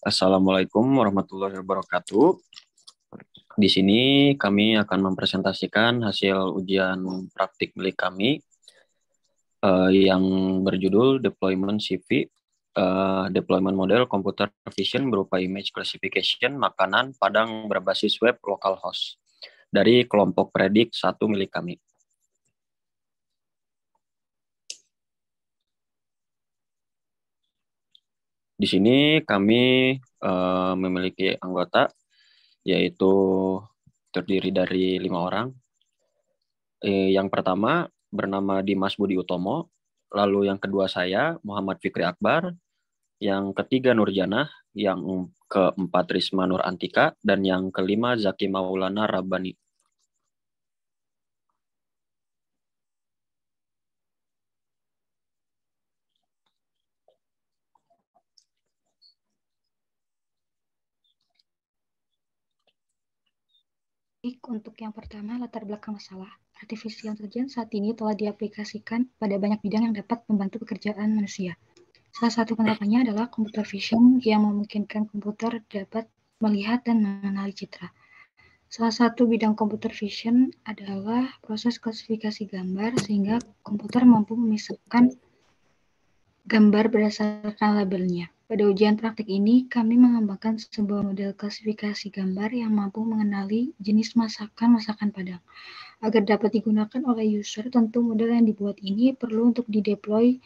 Assalamualaikum warahmatullahi wabarakatuh. Di sini kami akan mempresentasikan hasil ujian praktik milik kami yang berjudul Deployment CV, Deployment Model Computer Vision berupa Image Classification Makanan Padang berbasis web localhost dari kelompok Predik 1 milik kami. Di sini kami memiliki anggota, yaitu terdiri dari 5 orang. Yang pertama bernama Dimas Budi Utomo, lalu yang kedua saya, Muhammad Fikri Akbar, yang ketiga Nurjanah, yang keempat Risma Nur Antika, dan yang kelima Zaki Maulana Rabbani. Untuk yang pertama, latar belakang masalah. Artificial Intelligence saat ini telah diaplikasikan pada banyak bidang yang dapat membantu pekerjaan manusia. Salah satu penerapannya adalah computer vision yang memungkinkan komputer dapat melihat dan mengenali citra. Salah satu bidang computer vision adalah proses klasifikasi gambar sehingga komputer mampu memisahkan gambar berdasarkan labelnya. Pada ujian praktik ini, kami mengembangkan sebuah model klasifikasi gambar yang mampu mengenali jenis masakan Padang. Agar dapat digunakan oleh user, tentu model yang dibuat ini perlu untuk dideploy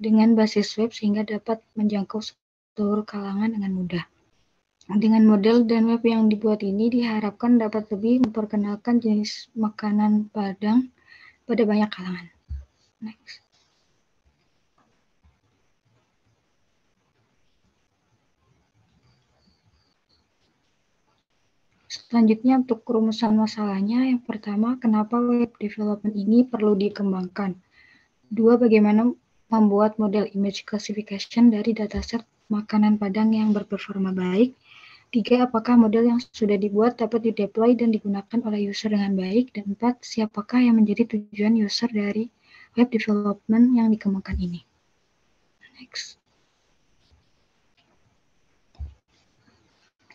dengan basis web sehingga dapat menjangkau seluruh kalangan dengan mudah. Dengan model dan web yang dibuat ini diharapkan dapat lebih memperkenalkan jenis makanan Padang pada banyak kalangan. Next. Selanjutnya untuk rumusan masalahnya, yang pertama, kenapa web development ini perlu dikembangkan? Dua, bagaimana membuat model image classification dari dataset makanan Padang yang berperforma baik. Tiga, apakah model yang sudah dibuat dapat dideploy dan digunakan oleh user dengan baik. Dan empat, siapakah yang menjadi tujuan user dari web development yang dikembangkan ini. Next.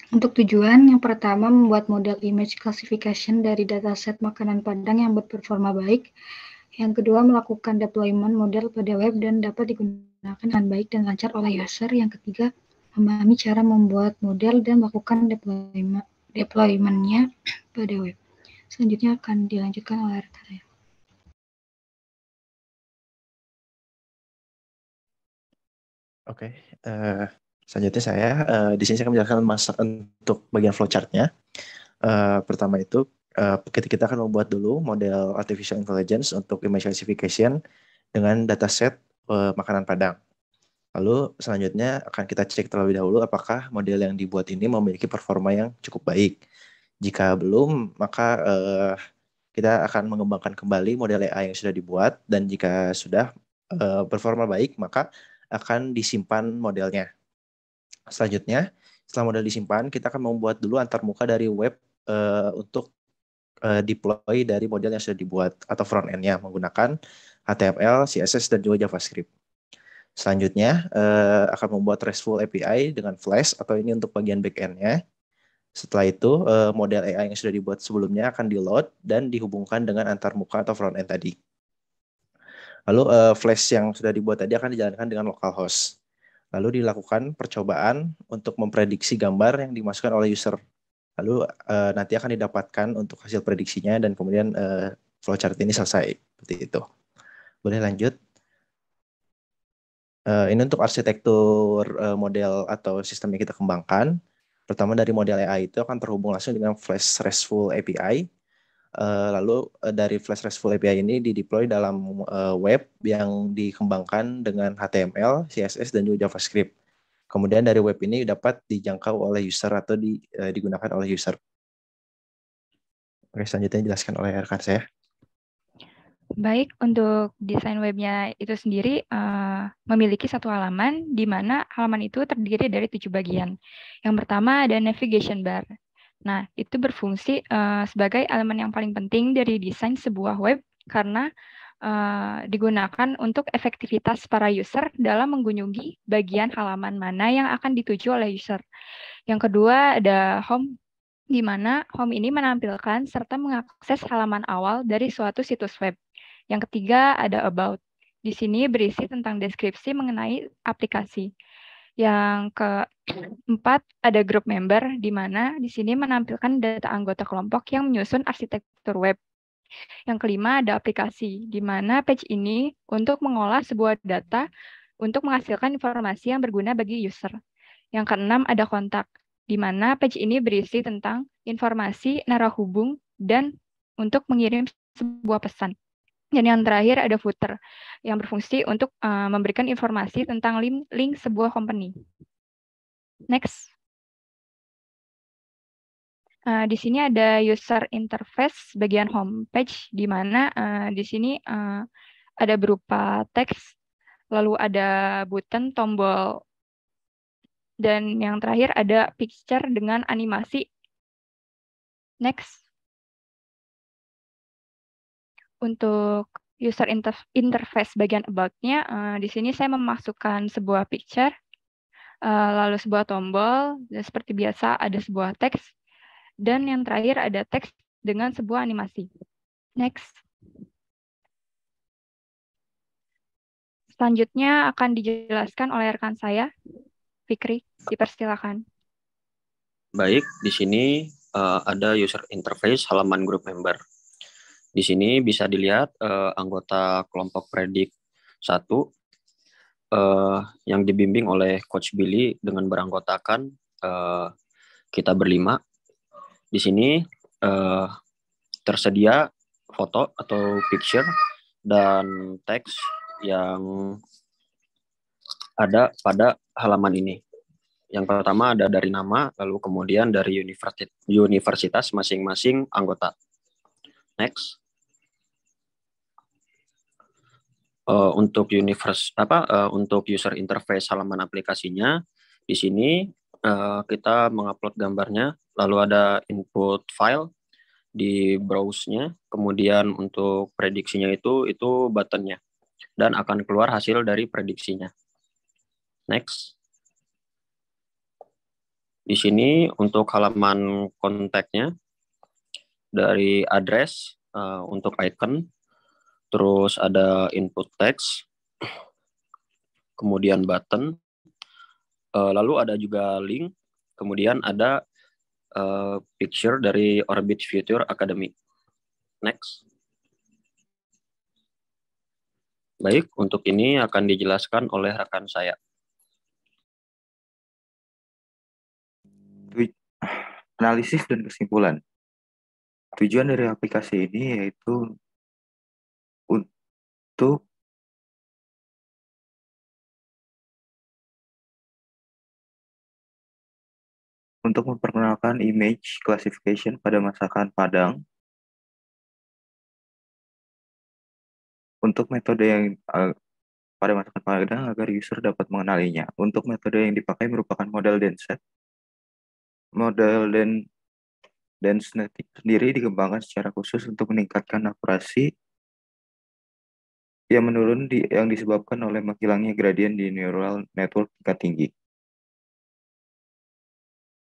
Untuk tujuan, yang pertama membuat model image classification dari dataset makanan Padang yang berperforma baik. Yang kedua, melakukan deployment model pada web dan dapat digunakan dengan baik dan lancar oleh user. Yang ketiga, memahami cara membuat model dan melakukan deployment-nya pada web. Selanjutnya akan dilanjutkan oleh rekan saya. Oke, selanjutnya saya di sini saya akan menjelaskan untuk bagian flowchart-nya. Pertama itu kita akan membuat dulu model artificial intelligence untuk image classification dengan dataset makanan Padang. Lalu selanjutnya akan kita cek terlebih dahulu apakah model yang dibuat ini memiliki performa yang cukup baik. Jika belum, maka kita akan mengembangkan kembali model AI yang sudah dibuat, dan jika sudah performa baik, maka akan disimpan modelnya. Selanjutnya, setelah model disimpan, kita akan membuat dulu antarmuka dari web untuk deploy dari model yang sudah dibuat atau front end-nya menggunakan HTML, CSS, dan juga JavaScript. Selanjutnya, akan membuat RESTful API dengan Flash atau ini untuk bagian back-end-nya. Setelah itu, model AI yang sudah dibuat sebelumnya akan di-load dan dihubungkan dengan antarmuka atau front end tadi. Lalu Flash yang sudah dibuat tadi akan dijalankan dengan localhost. Lalu dilakukan percobaan untuk memprediksi gambar yang dimasukkan oleh user. Lalu nanti akan didapatkan untuk hasil prediksinya dan kemudian flowchart ini selesai. Seperti itu. Boleh lanjut? Ini untuk arsitektur model atau sistem yang kita kembangkan. Pertama dari model AI itu akan terhubung langsung dengan Flash RESTful API. Lalu dari Flash RESTful API ini dideploy dalam web yang dikembangkan dengan HTML, CSS, dan juga JavaScript. Kemudian dari web ini dapat dijangkau oleh user atau digunakan oleh user. Oke, selanjutnya dijelaskan oleh rekan saya. Baik, untuk desain webnya itu sendiri memiliki satu halaman, di mana halaman itu terdiri dari 7 bagian. Yang pertama ada navigation bar. Nah, itu berfungsi sebagai elemen yang paling penting dari desain sebuah web karena digunakan untuk efektivitas para user dalam mengunjungi bagian halaman mana yang akan dituju oleh user. Yang kedua ada home, di mana home ini menampilkan serta mengakses halaman awal dari suatu situs web. Yang ketiga ada about. Di sini berisi tentang deskripsi mengenai aplikasi. Yang keempat ada group member, di mana di sini menampilkan data anggota kelompok yang menyusun arsitektur web. Yang kelima ada aplikasi, di mana page ini untuk mengolah sebuah data untuk menghasilkan informasi yang berguna bagi user. Yang keenam ada kontak, di mana page ini berisi tentang informasi narahubung dan untuk mengirim sebuah pesan. Dan yang terakhir ada footer, yang berfungsi untuk memberikan informasi tentang link sebuah company. Next. Di sini ada user interface bagian homepage, di mana di sini ada berupa teks, lalu ada button, tombol, dan yang terakhir ada picture dengan animasi. Next. Untuk user interface bagian about-nya, di sini saya memasukkan sebuah picture, lalu sebuah tombol, dan seperti biasa ada sebuah teks, dan yang terakhir ada teks dengan sebuah animasi. Next. Selanjutnya akan dijelaskan oleh rekan saya, Fikri, dipersilakan. Baik, di sini ada user interface halaman group member. Di sini bisa dilihat anggota kelompok Predik 1 yang dibimbing oleh Coach Billy dengan beranggotakan kita berlima. Di sini tersedia foto atau picture dan teks yang ada pada halaman ini. Yang pertama ada dari nama, lalu kemudian dari universitas masing-masing anggota. Next. Untuk untuk user interface halaman aplikasinya, di sini kita mengupload gambarnya, lalu ada input file di browse-nya, kemudian untuk prediksinya itu button-nya, dan akan keluar hasil dari prediksinya. Next. Di sini untuk halaman kontaknya, dari address untuk icon, terus ada input text, kemudian button, lalu ada juga link, kemudian ada picture dari Orbit Future Academy. Next. Baik, untuk ini akan dijelaskan oleh rekan saya. Analisis dan kesimpulan. Tujuan dari aplikasi ini yaitu untuk memperkenalkan image classification pada masakan Padang, untuk metode yang pada masakan Padang agar user dapat mengenalinya. Untuk metode yang dipakai merupakan model DenseNet. Model DenseNet sendiri dikembangkan secara khusus untuk meningkatkan akurasi yang menurun yang disebabkan oleh menghilangnya gradien di neural network tingkat tinggi.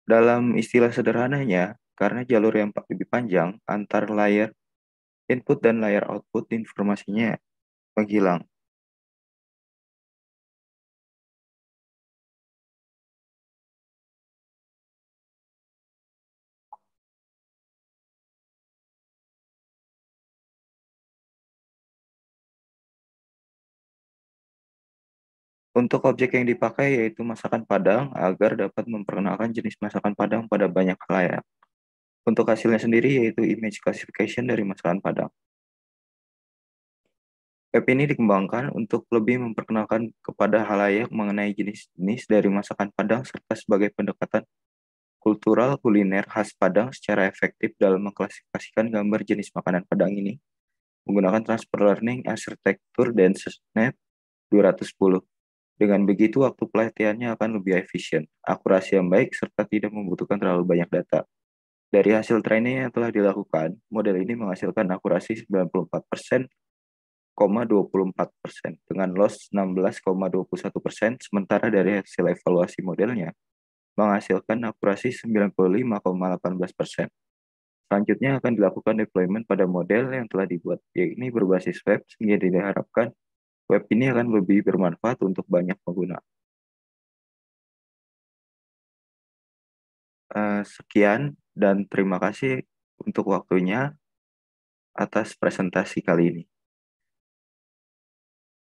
Dalam istilah sederhananya, karena jalur yang lebih panjang antar layer input dan layer output, informasinya menghilang. Untuk objek yang dipakai yaitu masakan Padang agar dapat memperkenalkan jenis masakan Padang pada banyak khalayak. Untuk hasilnya sendiri yaitu image classification dari masakan Padang. App ini dikembangkan untuk lebih memperkenalkan kepada khalayak mengenai jenis-jenis dari masakan Padang serta sebagai pendekatan kultural kuliner khas Padang secara efektif dalam mengklasifikasikan gambar jenis makanan Padang ini menggunakan transfer learning arsitektur DenseNet 210. Dengan begitu, waktu pelatihannya akan lebih efisien, akurasi yang baik, serta tidak membutuhkan terlalu banyak data. Dari hasil training yang telah dilakukan, model ini menghasilkan akurasi 94% dengan loss 16,21%, sementara dari hasil evaluasi modelnya menghasilkan akurasi 95,18%. Selanjutnya akan dilakukan deployment pada model yang telah dibuat, yakni berbasis web, sehingga diharapkan web ini akan lebih bermanfaat untuk banyak pengguna. Sekian dan terima kasih untuk waktunya atas presentasi kali ini.